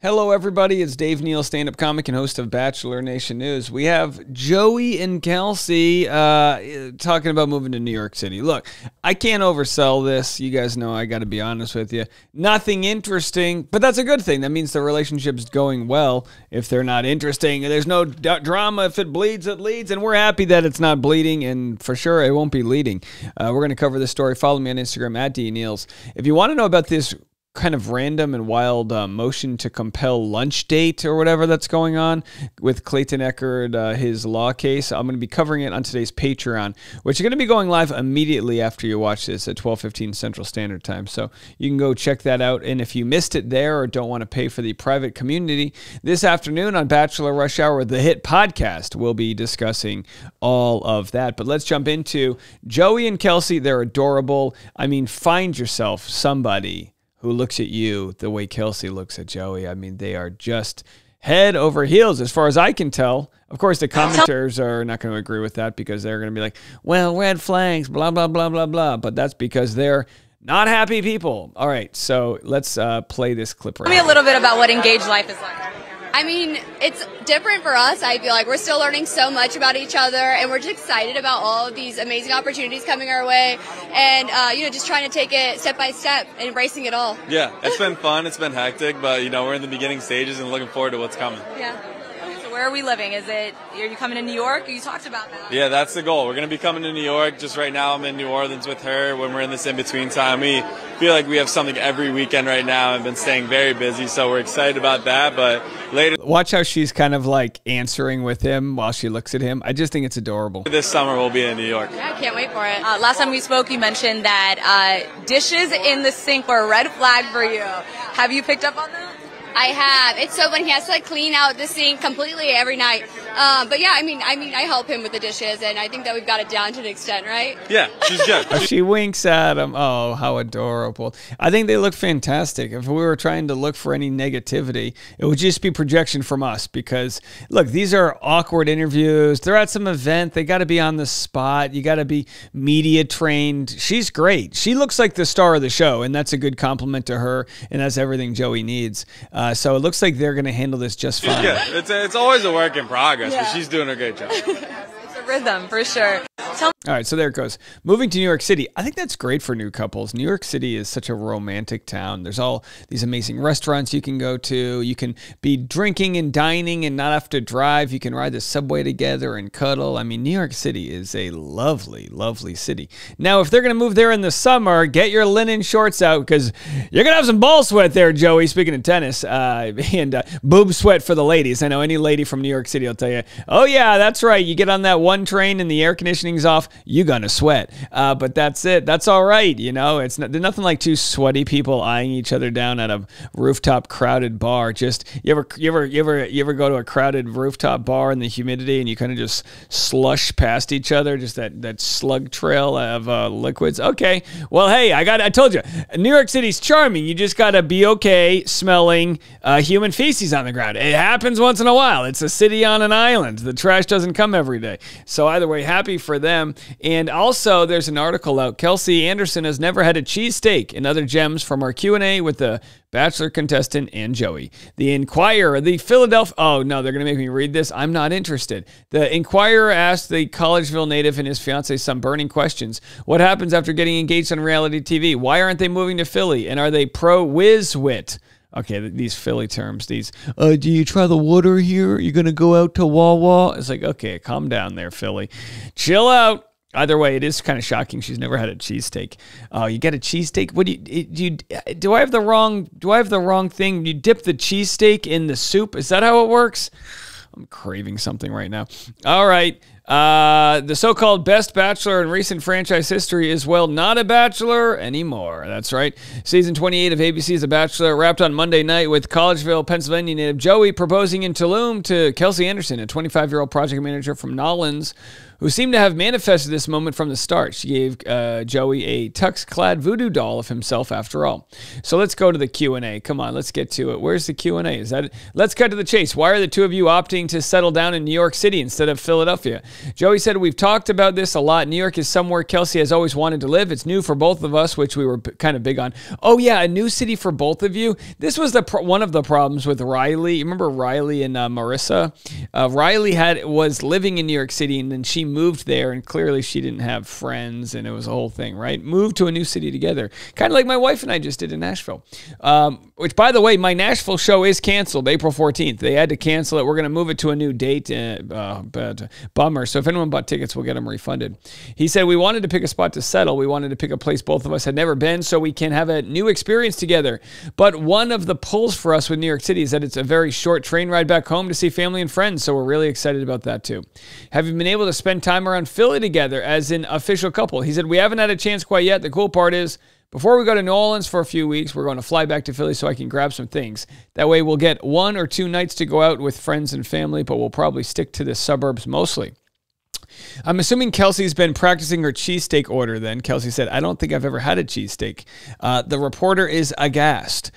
Hello, everybody. It's Dave Neal, stand-up comic and host of Bachelor Nation News. We have Joey and Kelsey talking about moving to New York City. Look, I can't oversell this. You guys know I got to be honest with you. Nothing interesting, but that's a good thing. That means the relationship's going well. If they're not interesting, there's no drama. If it bleeds, it leads, and we're happy that it's not bleeding, and for sure it won't be leading. We're going to cover this story. Follow me on Instagram at @DNeals. If you want to know about this kind of random and wild motion to compel lunch date or whatever that's going on with Clayton Eckerd, his law case, I'm going to be covering it on today's Patreon, which is going to be going live immediately after you watch this at 12:15 Central Standard Time. So you can go check that out. And if you missed it there or don't want to pay for the private community, this afternoon on Bachelor Rush Hour, the hit podcast, we'll be discussing all of that. But let's jump into Joey and Kelsey. They're adorable. I mean, find yourself somebody who looks at you the way Kelsey looks at Joey. I mean, they are just head over heels as far as I can tell. Of course, the commenters are not going to agree with that because they're going to be like, well, red flags, blah, blah, blah, blah, blah. But that's because they're not happy people. All right, so let's play this clip right now. Tell me a little bit about what engaged life is like. I mean, it's different for us. I feel like we're still learning so much about each other, and we're just excited about all of these amazing opportunities coming our way, and just trying to take it step by step and embracing it all. Yeah, it's been fun. It's been hectic, but we're in the beginning stages and looking forward to what's coming. Yeah. So where are we living? Are you coming to New York? You talked about that. Yeah, that's the goal. We're going to be coming to New York. Just right now, I'm in New Orleans with her. When we're in this in-between time, we feel like we have something every weekend right now and been staying very busy, so we're excited about that. But later, watch how she's kind of like answering with him while she looks at him. I just think it's adorable. This summer, we'll be in New York. Yeah, I can't wait for it. Last time we spoke, you mentioned that dishes in the sink were a red flag for you. Have you picked up on that? I have. It's so when he has to clean out the sink completely every night. But yeah, I mean, I help him with the dishes, and I think that we've got it down to an extent, right? Yeah, she's good. She winks at him. Oh, how adorable. I think they look fantastic. If we were trying to look for any negativity, it would just be projection from us because, look, these are awkward interviews. They're at some event. They got to be on the spot. You got to be media trained. She's great. She looks like the star of the show, and that's a good compliment to her, and that's everything Joey needs. So it looks like they're going to handle this just fine. She's good. It's always a work in progress, but she's doing a great job. It's a rhythm, for sure. All right, so there it goes. Moving to New York City. I think that's great for new couples. New York City is such a romantic town. There's all these amazing restaurants you can go to. You can be drinking and dining and not have to drive. You can ride the subway together and cuddle. I mean, New York City is a lovely, lovely city. Now, if they're going to move there in the summer, get your linen shorts out because you're going to have some ball sweat there, Joey, speaking of tennis, and boob sweat for the ladies. I know any lady from New York City will tell you, oh, yeah, that's right. You get on that one train and the air conditioning's off, you're gonna sweat. But that's it. That's all right. There's nothing like two sweaty people eyeing each other down at a rooftop crowded bar. Just you ever go to a crowded rooftop bar in the humidity and you kind of just slush past each other, just that slug trail of liquids. Okay. Well, hey, I told you, New York City's charming. You just gotta be okay smelling human feces on the ground. It happens once in a while. It's a city on an island. The trash doesn't come every day. So either way, happy for them. And also, there's an article out. Kelsey Anderson has never had a cheesesteak and other gems from our Q&A with the Bachelor contestant and Joey. The Inquirer, the Philadelphia... Oh, no, they're going to make me read this. I'm not interested. The Inquirer asked the Collegeville native and his fiancée some burning questions. What happens after getting engaged on reality TV? Why aren't they moving to Philly? And are they pro-whiz-wit? Okay, these Philly terms, do you try the water here? You're going to go out to Wawa? It's like, okay, calm down there, Philly. Chill out. Either way, it is kind of shocking. She's never had a cheesesteak. Oh, you get a cheesesteak? What do I have the wrong thing? You dip the cheesesteak in the soup? Is that how it works? I'm craving something right now. All right. The so-called best bachelor in recent franchise history is, well, not a bachelor anymore. That's right. Season 28 of ABC's The Bachelor wrapped on Monday night with Collegeville, Pennsylvania native Joey proposing in Tulum to Kelsey Anderson, a 25-year-old project manager from Nolans, who seemed to have manifested this moment from the start. She gave Joey a tux-clad voodoo doll of himself after all. So let's go to the Q&A. Come on, let's get to it. Where's the Q&A? Is that it? Let's cut to the chase. Why are the two of you opting to settle down in New York City instead of Philadelphia? Joey said, we've talked about this a lot. New York is somewhere Kelsey has always wanted to live. It's new for both of us, which we were kind of big on. Oh yeah, a new city for both of you. This was one of the problems with Riley. You remember Riley and Marissa? Riley was living in New York City, and then she moved there, and clearly she didn't have friends, and it was a whole thing, right? Moved to a new city together. Kind of like my wife and I just did in Nashville. Which, by the way, my Nashville show is canceled April 14th. They had to cancel it. We're going to move it to a new date. But bummer. So if anyone bought tickets, we'll get them refunded. He said, we wanted to pick a spot to settle. We wanted to pick a place both of us had never been so we can have a new experience together. But one of the pulls for us with New York City is that it's a very short train ride back home to see family and friends. So we're really excited about that too. Have you been able to spend time around Philly together as an official couple? He said, we haven't had a chance quite yet. The cool part is, before we go to New Orleans for a few weeks, we're going to fly back to Philly so I can grab some things. That way we'll get 1 or 2 nights to go out with friends and family, but we'll probably stick to the suburbs mostly. I'm assuming Kelsey's been practicing her cheesesteak order then. Kelsey said, I don't think I've ever had a cheesesteak. The reporter is aghast.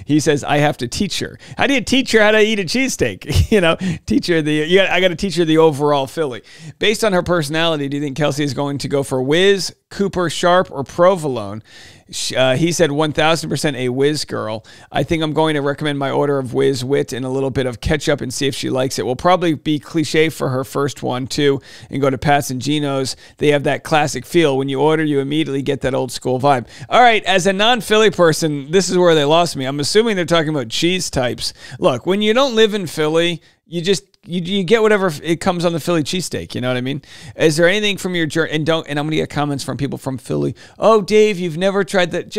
He says, I have to teach her. How do you teach her how to eat a cheesesteak? Teach her I got to teach her the overall Philly. Based on her personality, do you think Kelsey is going to go for Whiz, Cooper, Sharp, or Provolone? He said 1,000% a Whiz girl. I think I'm going to recommend my order of Whiz Wit and a little bit of ketchup and see if she likes it. Will probably be cliche for her first one too, and go to Pat's and Gino's. They have that classic feel. When you order, you immediately get that old school vibe. All right, as a non-Philly person, this is where they lost me. I'm assuming they're talking about cheese types. Look, when you don't live in Philly, you get whatever it comes on the Philly cheesesteak. You know what I mean? Is there anything from your journey? And I'm going to get comments from people from Philly. Oh, Dave, you've never tried that.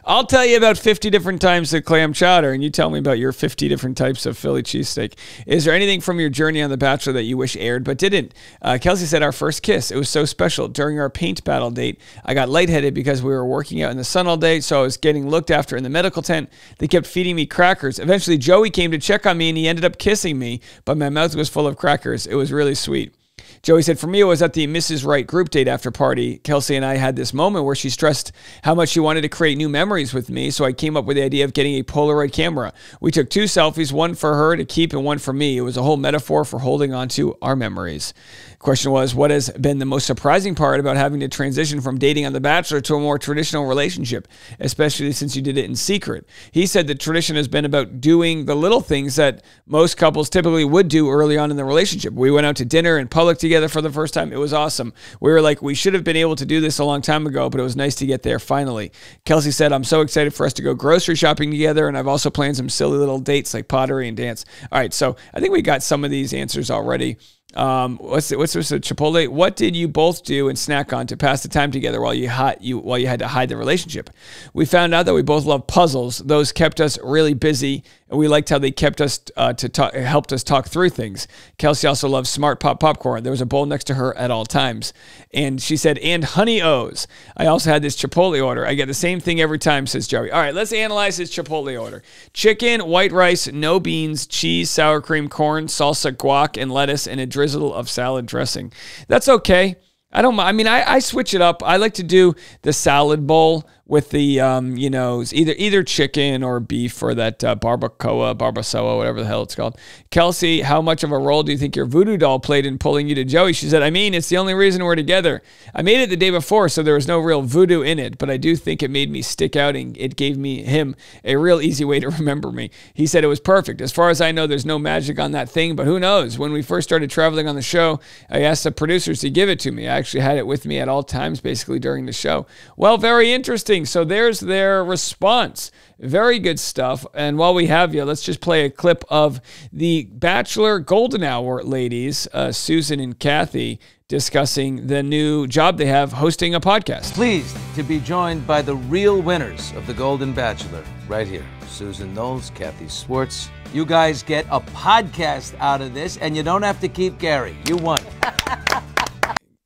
I'll tell you about 50 different types of clam chowder, and you tell me about your 50 different types of Philly cheesesteak. Is there anything from your journey on The Bachelor that you wish aired but didn't? Kelsey said, our first kiss. It was so special. During our paint battle date, I got lightheaded because we were working out in the sun all day, so I was getting looked after in the medical tent. They kept feeding me crackers. Eventually, Joey came to check on me, and he ended up kissing me, but my mouth was full of crackers. It was really sweet. Joey said, for me, it was at the Mrs. Wright group date after party. Kelsey and I had this moment where she stressed how much she wanted to create new memories with me, so I came up with the idea of getting a Polaroid camera. We took 2 selfies, one for her to keep and one for me. It was a whole metaphor for holding on to our memories. Question was, what has been the most surprising part about having to transition from dating on The Bachelor to a more traditional relationship, especially since you did it in secret? He said the tradition has been about doing the little things that most couples typically would do early on in the relationship. We went out to dinner in public together for the first time. It was awesome. We were like, we should have been able to do this a long time ago, but it was nice to get there finally. Kelsey said, I'm so excited for us to go grocery shopping together, and I've also planned some silly little dates like pottery and dance. All right, so I think we got some of these answers already. What's this, Chipotle? What did you both do and snack on to pass the time together while you had to hide the relationship? We found out that we both love puzzles. Those kept us really busy, and we liked how they kept us helped us talk through things. Kelsey also loves Smart Pop popcorn. There was a bowl next to her at all times. And she said, and Honey O's. I also had this Chipotle order. I get the same thing every time, says Joey. All right, let's analyze his Chipotle order. Chicken, white rice, no beans, cheese, sour cream, corn, salsa, guac, and lettuce, and a drizzle of salad dressing. That's okay. I don't mind. I mean, I switch it up. I like to do the salad bowl with the, either chicken or beef or that barbacoa, whatever the hell it's called. Kelsey, how much of a role do you think your voodoo doll played in pulling you to Joey? She said, I mean, it's the only reason we're together. I made it the day before, so there was no real voodoo in it, but I do think it made me stick out, and it gave him a real easy way to remember me. He said it was perfect. As far as I know, there's no magic on that thing, but who knows? When we first started traveling on the show, I asked the producers to give it to me. I actually had it with me at all times, basically, during the show. Well, very interesting. So there's their response. Very good stuff. And while we have you, let's just play a clip of the Bachelor Golden Hour ladies, Susan and Kathy, discussing the new job they have hosting a podcast. Pleased to be joined by the real winners of the Golden Bachelor right here. Susan Knowles, Kathy Swartz. You guys get a podcast out of this, and you don't have to keep Gary. You won.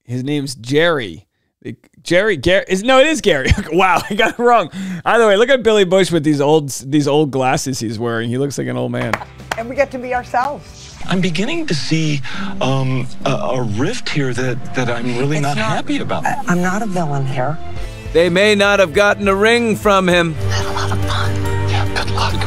His name's Jerry. Gary. No, it is Gary. Wow, I got it wrong. Either way, look at Billy Bush with these old glasses he's wearing. He looks like an old man. And we get to be ourselves. I'm beginning to see a rift here that I'm really not happy about. I'm not a villain here. They may not have gotten a ring from him. Had a lot of fun. Yeah, good luck.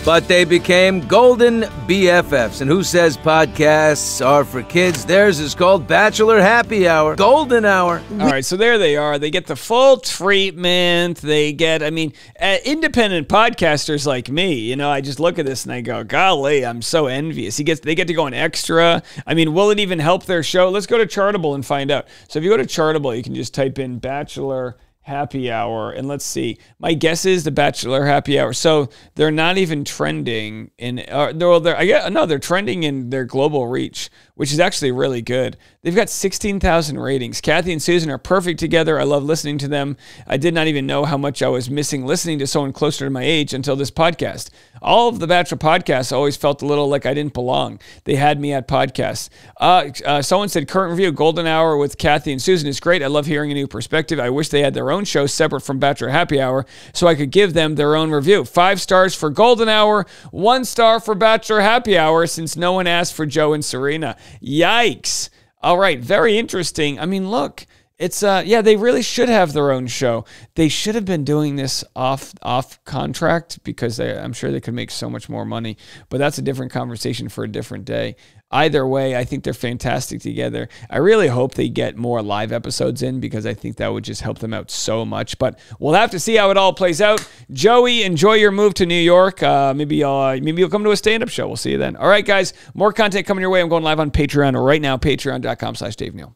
But they became golden BFFs. And who says podcasts are for kids? Theirs is called Bachelor Happy Hour. Golden Hour. All right, so there they are. They get the full treatment. They get, independent podcasters like me, I just look at this and I go, golly, I'm so envious. They get to go on Extra. Will it even help their show? Let's go to Chartable and find out. So if you go to Chartable, you can just type in Bachelor Happy Hour, and let's see. My guess is the Bachelor Happy Hour. So they're not even trending they're trending in their global reach, which is actually really good. They've got 16,000 ratings. Kathy and Susan are perfect together. I love listening to them. I did not even know how much I was missing listening to someone closer to my age until this podcast. All of the Bachelor podcasts always felt a little like I didn't belong. They had me at podcasts. Someone said, current review, Golden Hour with Kathy and Susan is great. I love hearing a new perspective. I wish they had their own show separate from Bachelor Happy Hour so I could give them their own review. 5 stars for Golden Hour, 1 star for Bachelor Happy Hour since no one asked for Joe and Serena. Yikes. All right, very interesting. Look, it's they really should have their own show. They should have been doing this off contract because I'm sure they could make so much more money, but that's a different conversation for a different day. Either way, I think they're fantastic together. I really hope they get more live episodes in because I think that would just help them out so much. But we'll have to see how it all plays out. Joey, enjoy your move to New York. Maybe you'll come to a stand-up show. We'll see you then. All right, guys, more content coming your way. I'm going live on Patreon right now, patreon.com/Dave Neal.